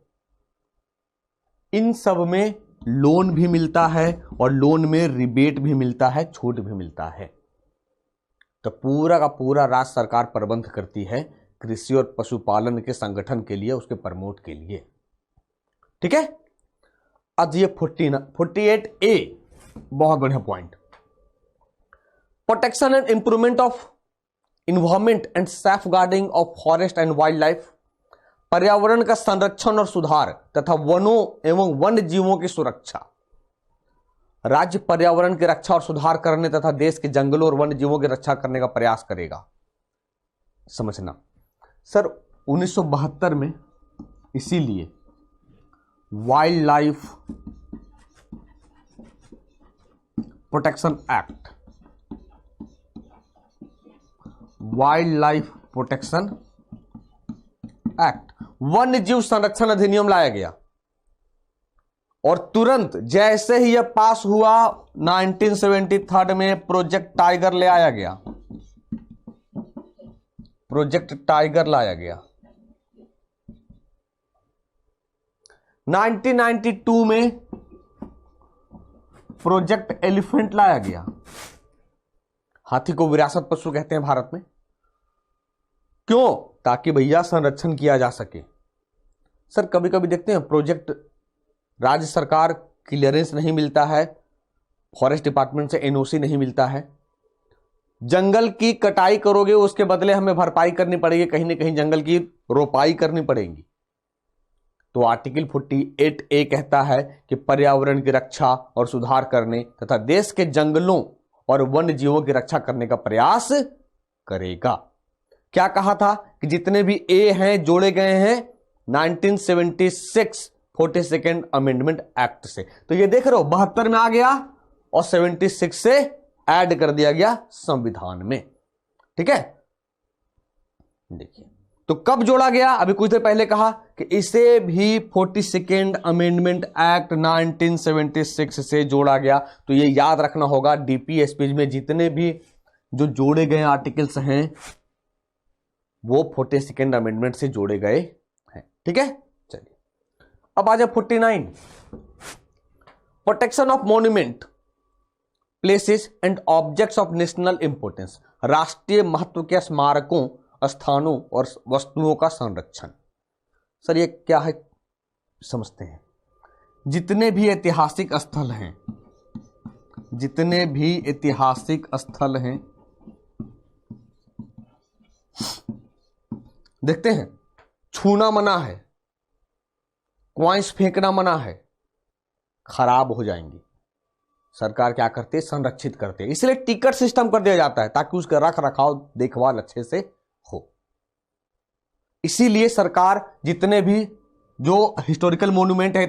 इन सब में लोन भी मिलता है और लोन में रिबेट भी मिलता है, छूट भी मिलता है। तो पूरा का पूरा राज्य सरकार प्रबंध करती है कृषि और पशुपालन के संगठन के लिए, उसके प्रमोट के लिए। ठीक है? अब ये 48A बहुत बढ़िया point, protection and improvement of environment and safeguarding of forest and wildlife, पर्यावरण का संरक्षण और सुधार तथा वनों एवं वन्य जीवों की सुरक्षा। राज्य पर्यावरण की रक्षा और सुधार करने तथा देश के जंगलों और वन्य जीवों की रक्षा करने का प्रयास करेगा। समझना सर, 1972 में इसीलिए wild life protection act, wild life protection act, वन्य जीव संरक्षण अधिनियम लाया गया। और तुरंत जैसे ही यह पास हुआ 1973 में प्रोजेक्ट टाइगर ले आया गया। प्रोजेक्ट टाइगर लाया गया। 1992 में प्रोजेक्ट एलिफेंट लाया गया। हाथी को विरासत पशु कहते हैं भारत में। क्यों? ताकि भैया संरक्षण किया जा सके। सर कभी कभी देखते हैं प्रोजेक्ट राज्य सरकार क्लियरेंस नहीं मिलता है, फॉरेस्ट डिपार्टमेंट से एनओसी नहीं मिलता है, जंगल की कटाई करोगे उसके बदले हमें भरपाई करनी पड़ेगी, कहीं ना कहीं जंगल की रोपाई करनी पड़ेगी। तो आर्टिकल 48A कहता है कि पर्यावरण की रक्षा और सुधार करने तथा देश के जंगलों और वन्य जीवों की रक्षा करने का प्रयास करेगा। क्या कहा था कि जितने भी ए हैं जोड़े गए हैं 1976 42nd अमेंडमेंट एक्ट से। तो ये देख रहे हो 72 में आ गया और 76 से ऐड कर दिया गया संविधान में। ठीक है, देखिए तो कब जोड़ा गया? अभी कुछ देर पहले कहा कि इसे भी 42nd अमेंडमेंट एक्ट 1976 से जोड़ा गया। तो ये याद रखना होगा, डीपीएसपी में जितने भी जो जोड़े गए आर्टिकल्स हैं वो 42nd अमेंडमेंट से जोड़े गए हैं। ठीक है, चलिए अब आ जाए 49, protection of monument places and objects of national importance, राष्ट्रीय महत्व के स्मारकों, स्थानों और वस्तुओं का संरक्षण। सर ये क्या है समझते हैं? जितने भी ऐतिहासिक स्थल हैं, जितने भी ऐतिहासिक स्थल हैं, देखते हैं छूना मना है, क्वाइंस फेंकना मना है, खराब हो जाएंगी। सरकार क्या करती है? संरक्षित करते हैं। इसलिए टिकट सिस्टम कर दिया जाता है ताकि उसका रख रखाव देखभाल अच्छे से हो। इसीलिए सरकार जितने भी जो हिस्टोरिकल मॉन्यूमेंट है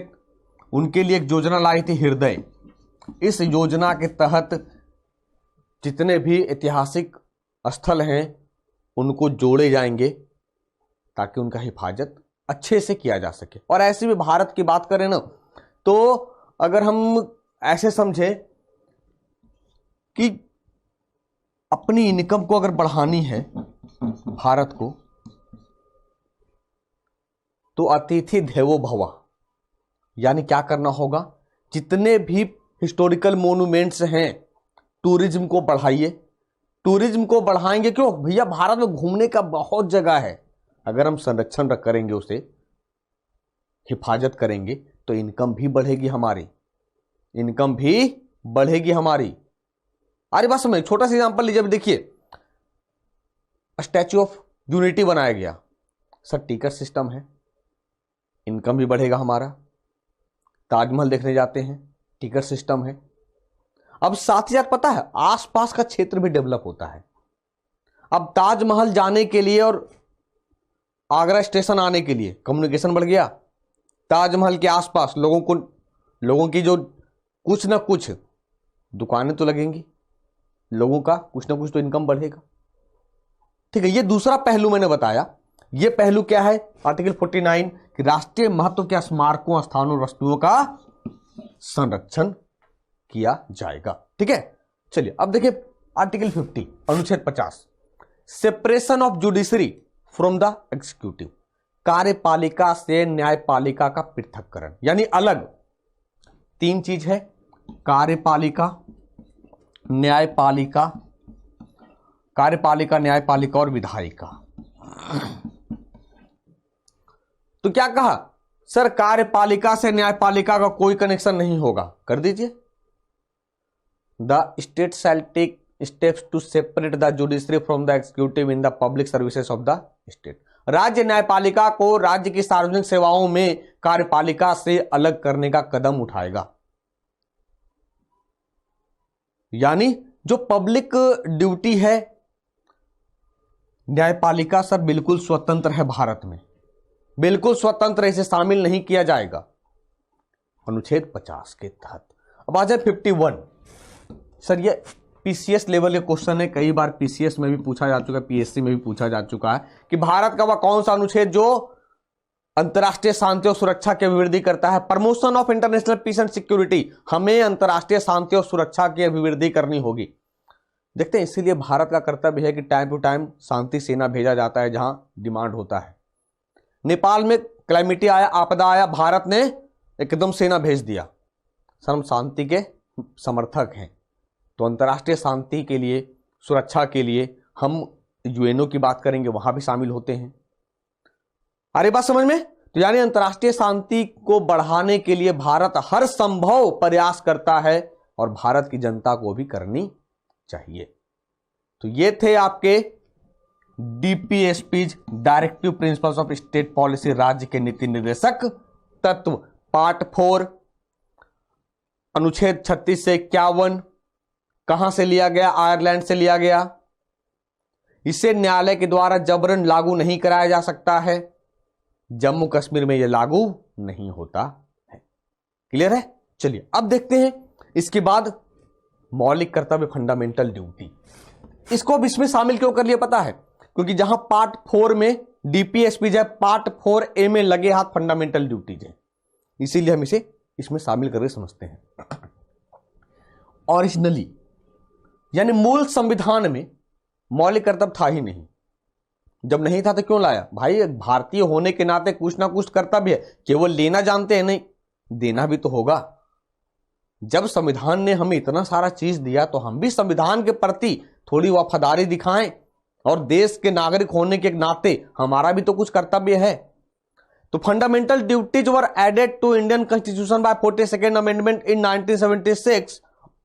उनके लिए एक योजना लाई थी, हृदय। इस योजना के तहत जितने भी ऐतिहासिक स्थल हैं उनको जोड़े जाएंगे ताकि उनका हिफाजत अच्छे से किया जा सके। और ऐसे भी भारत की बात करें ना तो अगर हम ऐसे समझे कि अपनी इनकम को अगर बढ़ानी है भारत को, तो अतिथि देवो भव, यानी क्या करना होगा? जितने भी हिस्टोरिकल मॉन्यूमेंट्स हैं टूरिज्म को बढ़ाइए। टूरिज्म को बढ़ाएंगे क्यों भैया? भारत में घूमने का बहुत जगह है। अगर हम संरक्षण करेंगे, उसे हिफाजत करेंगे तो इनकम भी बढ़ेगी हमारी, इनकम भी बढ़ेगी हमारी। अरे बात समझ, छोटा सा एग्जांपल लीजिए। देखिए स्टैच्यू ऑफ यूनिटी बनाया गया, सर टिकट सिस्टम है, इनकम भी बढ़ेगा हमारा। ताजमहल देखने जाते हैं, टिकट सिस्टम है। अब साथ ही साथ पता है आसपास का क्षेत्र भी डेवलप होता है। अब ताजमहल जाने के लिए और आगरा स्टेशन आने के लिए कम्युनिकेशन बढ़ गया। ताजमहल के आसपास लोगों की जो कुछ ना कुछ दुकानें तो लगेंगी, लोगों का कुछ ना कुछ तो इनकम बढ़ेगा। ठीक है, ये दूसरा पहलू मैंने बताया। ये पहलू क्या है? आर्टिकल 49 कि राष्ट्रीय महत्व के स्मारकों, स्थानों और वस्तुओं का संरक्षण किया जाएगा। ठीक है, चलिए अब देखिए आर्टिकल 50 अनुच्छेद 50, separation of judiciary from the executive, कार्यपालिका से न्यायपालिका का पृथक्करण। यानी अलग तीन चीज है, कार्यपालिका, न्यायपालिका, न्यायपालिका और विधायिका। तो क्या कहा? सर कार्यपालिका से न्यायपालिका का कोई कनेक्शन नहीं होगा, कर दीजिए। The state shall take steps to separate the judiciary from the executive in the public services of the state. राज्य न्यायपालिका को राज्य की सार्वजनिक सेवाओं में कार्यपालिका से अलग करने का कदम उठाएगा। यानी जो पब्लिक ड्यूटी है, न्यायपालिका सर बिल्कुल स्वतंत्र है भारत में, बिल्कुल स्वतंत्र, इसे शामिल नहीं किया जाएगा अनुच्छेद 50 के तहत। अब आ जाए 51। सर ये पीसीएस लेवल के क्वेश्चन है, कई बार पीसीएस में भी पूछा जा चुका है, पीएससी में भी पूछा जा चुका है कि भारत का वह कौन सा अनुच्छेद जो अंतर्राष्ट्रीय शांति और सुरक्षा की अभिवृद्धि करता है। Promotion of international peace and security, हमें अंतर्राष्ट्रीय शांति और सुरक्षा की अभिवृद्धि करनी होगी। देखते हैं, इसीलिए भारत का कर्तव्य है कि टाइम टू टाइम शांति सेना भेजा जाता है जहां डिमांड होता है। नेपाल में क्लाइमेटी आया, आपदा आया, भारत ने एकदम सेना भेज दिया। सर हम शांति के समर्थक हैं, तो अंतर्राष्ट्रीय शांति के लिए, सुरक्षा के लिए हम यूएनओ की बात करेंगे, वहां भी शामिल होते हैं। अरे बात समझ में? तो यानी अंतर्राष्ट्रीय शांति को बढ़ाने के लिए भारत हर संभव प्रयास करता है और भारत की जनता को भी करनी चाहिए। तो ये थे आपके DPSPs, directive principles of state policy, राज्य के नीति निर्देशक तत्व, पार्ट 4, अनुच्छेद 36 से 51 कहां से लिया गया? आयरलैंड से लिया गया। इसे न्यायालय के द्वारा जबरन लागू नहीं कराया जा सकता है। जम्मू कश्मीर में यह लागू नहीं होता है। क्लियर है? चलिए अब देखते हैं इसके बाद मौलिक कर्तव्य, फंडामेंटल ड्यूटी। इसको अब इसमें शामिल क्यों कर लिया पता है? क्योंकि जहां पार्ट 4 में DPSP है, पार्ट 4A में लगे हाथ फंडामेंटल ड्यूटीज है, इसीलिए हम इसे इसमें शामिल करके समझते हैं। ओरिजिनली यानी मूल संविधान में मौलिक कर्तव्य था ही नहीं। जब नहीं था तो क्यों लाया? भाई भारतीय होने के नाते कुछ ना कुछ कर्तव्य है, केवल लेना जानते हैं नहीं, देना भी तो होगा। जब संविधान ने हमें इतना सारा चीज दिया तो हम भी संविधान के प्रति थोड़ी वफादारी दिखाएं, और देश के नागरिक होने के नाते हमारा भी तो कुछ कर्तव्य है। तो fundamental duties were added to Indian constitution by 42nd amendment in 1976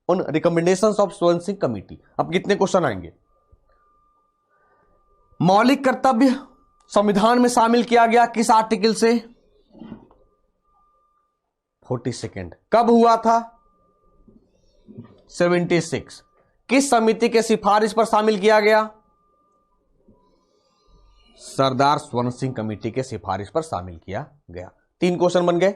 on recommendations of Swaran Singh committee. अब कितने क्वेश्चन आएंगे? मौलिक कर्तव्य संविधान में शामिल किया गया किस आर्टिकल से? 42nd। कब हुआ था? 76। किस समिति के सिफारिश पर शामिल किया गया? सरदार स्वर्ण सिंह कमेटी के सिफारिश पर शामिल किया गया। 3 क्वेश्चन बन गए।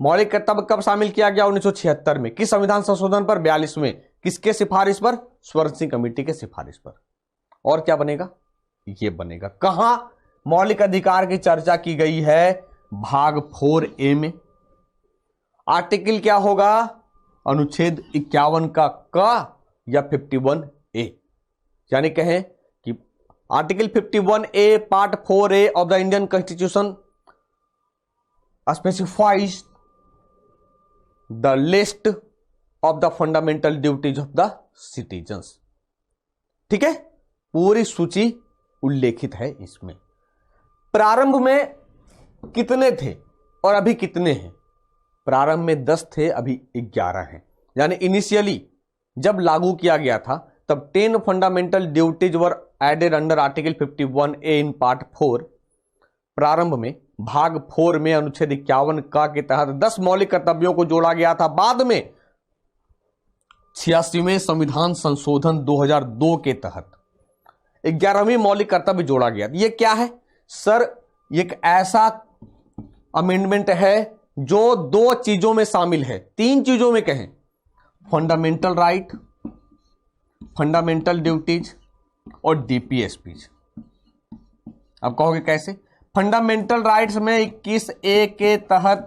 मौलिक कर्तव्य कब शामिल किया गया? 1976 में। किस संविधान संशोधन पर? 42वें। किसके सिफारिश पर? स्वर्ण सिंह कमेटी के सिफारिश पर। और क्या बनेगा? ये बनेगा। कहां मौलिक अधिकार की चर्चा की गई है? भाग 4A में। आर्टिकल क्या होगा? अनुच्छेद 51 का या 51A। यानी कहें कि article 51A part 4A of the Indian constitution specifies the list of the fundamental duties of the citizens. ठीक है, पूरी सूची उल्लेखित है इसमें। प्रारंभ में कितने थे और अभी कितने हैं? प्रारंभ में 10 थे, अभी 11 हैं। यानी इनिशियली जब लागू किया गया था तब 10 fundamental duties were added under article 51A in part 4। प्रारंभ में भाग 4 में अनुच्छेद 51 का के तहत 10 मौलिक कर्तव्यों को जोड़ा गया था। बाद में 86वें संविधान संशोधन 2002 के तहत 11वीं मौलिक कर्तव्य जोड़ा गया। ये क्या है सर? एक ऐसा अमेंडमेंट है जो 2 चीजों में शामिल है, 3 चीजों में कहें, फंडामेंटल राइट, फंडामेंटल ड्यूटीज और DPSPs। अब कहोगे कैसे? फंडामेंटल राइट्स में 21A के तहत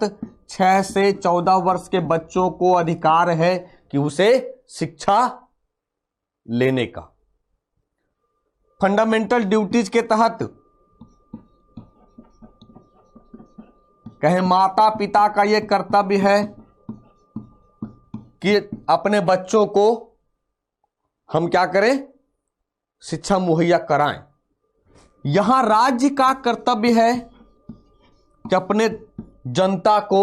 6 से 14 वर्ष के बच्चों को अधिकार है कि उसे शिक्षा लेने का। फंडामेंटल ड्यूटीज के तहत कहें माता पिता का यह कर्तव्य है कि अपने बच्चों को हम क्या करें? शिक्षा मुहैया कराएं। यहां राज्य का कर्तव्य है कि अपने जनता को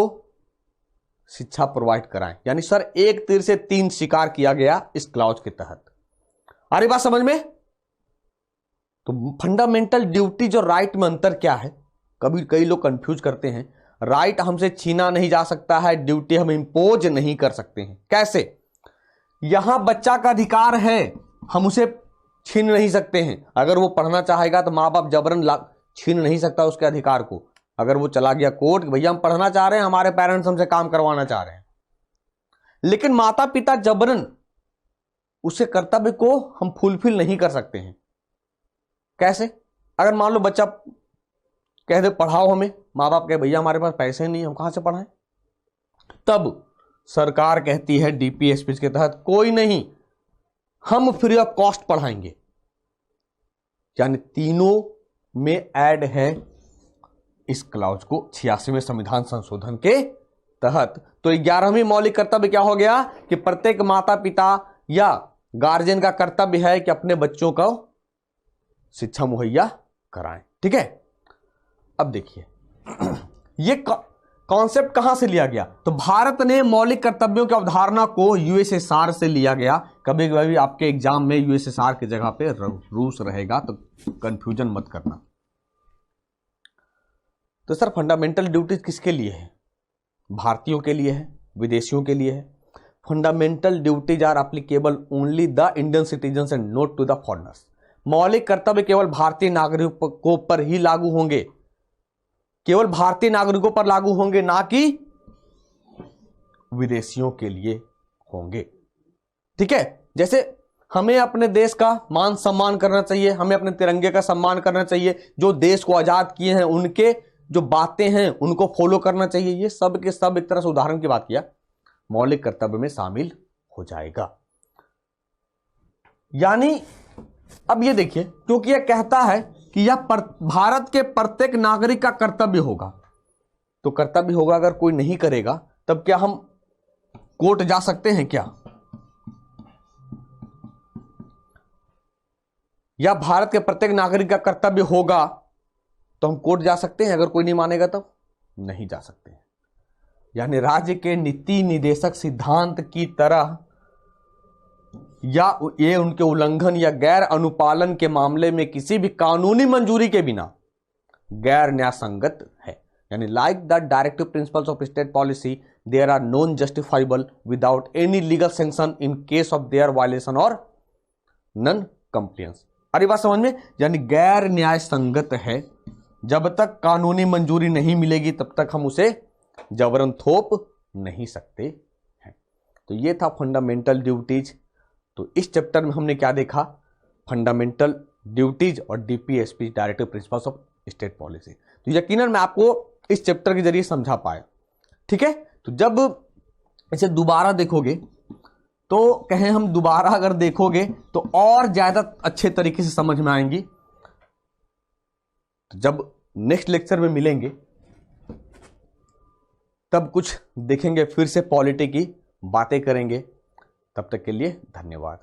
शिक्षा प्रोवाइड कराएं। यानी सर एक तीर से 3 शिकार किया गया इस क्लॉज के तहत। आ रही बात समझ में? तो फंडामेंटल ड्यूटीज और राइट में अंतर क्या है? कई लोग कंफ्यूज करते हैं। राइट हमसे छीना नहीं जा सकता है, ड्यूटी हम इंपोज नहीं कर सकते हैं। कैसे? यहां बच्चा का अधिकार है, हम उसे छीन नहीं सकते हैं। अगर वो पढ़ना चाहेगा तो माँ बाप जबरन छीन नहीं सकता उसके अधिकार को। अगर वो चला गया कोर्ट, भैया हम पढ़ना चाह रहे हैं, हमारे पेरेंट्स हमसे काम करवाना चाह रहे हैं, लेकिन माता पिता जबरन उसके कर्तव्य को हम फुलफिल नहीं कर सकते हैं। कैसे? अगर मान लो बच्चा कह दे पढ़ाओ हमें, माँ बाप कहे भैया हमारे पास पैसे नहीं, हम कहां से पढ़ाएं? तब सरकार कहती है DPSP के तहत कोई नहीं, हम फ्री ऑफ कॉस्ट पढ़ाएंगे। यानी तीनों में ऐड है इस क्लाउज को 86वें संविधान संशोधन के तहत। तो 11वीं मौलिक कर्तव्य क्या हो गया कि प्रत्येक माता पिता या गार्जियन का कर्तव्य है कि अपने बच्चों को शिक्षा मुहैया कराएं। ठीक है, अब देखिए ये कॉन्सेप्ट कहां से लिया गया। तो भारत ने मौलिक कर्तव्यों की अवधारणा को यूएसएसआर से लिया गया। कभी कभी आपके एग्जाम में यूएसएसआर की जगह पे रूस रहेगा, तो कंफ्यूजन मत करना। तो सर फंडामेंटल ड्यूटीज किसके लिए है? भारतीयों के लिए है, विदेशियों के लिए है। Fundamental duties are applicable only the Indian citizens and not to the foreigners. मौलिक कर्तव्य केवल भारतीय नागरिकों पर ही लागू होंगे, केवल भारतीय नागरिकों पर लागू होंगे, ना कि विदेशियों के लिए होंगे। ठीक है, जैसे हमें अपने देश का मान सम्मान करना चाहिए, हमें अपने तिरंगे का सम्मान करना चाहिए, जो देश को आजाद किए हैं उनके जो बातें हैं उनको फॉलो करना चाहिए। ये सब के सब एक तरह से उदाहरण की बात किया, मौलिक कर्तव्य में शामिल हो जाएगा। यानी अब ये देखिए, क्योंकि यह कहता है कि यह भारत के प्रत्येक नागरिक का कर्तव्य होगा, तो कर्तव्य होगा, अगर कोई नहीं करेगा तब क्या हम कोर्ट जा सकते हैं क्या? या भारत के प्रत्येक नागरिक का कर्तव्य होगा तो हम कोर्ट जा सकते हैं, अगर कोई नहीं मानेगा तब नहीं जा सकते हैं। यानी राज्य के नीति निदेशक सिद्धांत की तरह या ये उनके उल्लंघन या गैर अनुपालन के मामले में किसी भी कानूनी मंजूरी के बिना गैर न्यायसंगत है। यानी like the directive principles of state policy there are non justifiable without any legal sanction in case of their violation और नॉन कंप्लायंस। अरे बात समझ में? यानी गैर न्याय संगत है, जब तक कानूनी मंजूरी नहीं मिलेगी तब तक हम उसे जबरन थोप नहीं सकते हैं। तो ये था फंडामेंटल ड्यूटीज। तो इस चैप्टर में हमने क्या देखा? फंडामेंटल ड्यूटीज और DPSP directive principles of state policy. तो यकीनन मैं आपको इस चैप्टर के जरिए समझा पाया। ठीक है, तो जब इसे दोबारा देखोगे तो कहें हम दोबारा अगर देखोगे तो और ज्यादा अच्छे तरीके से समझ में आएंगी। तो जब नेक्स्ट लेक्चर में मिलेंगे तब कुछ देखेंगे, फिर से पॉलिटी की बातें करेंगे। तब तक के लिए धन्यवाद।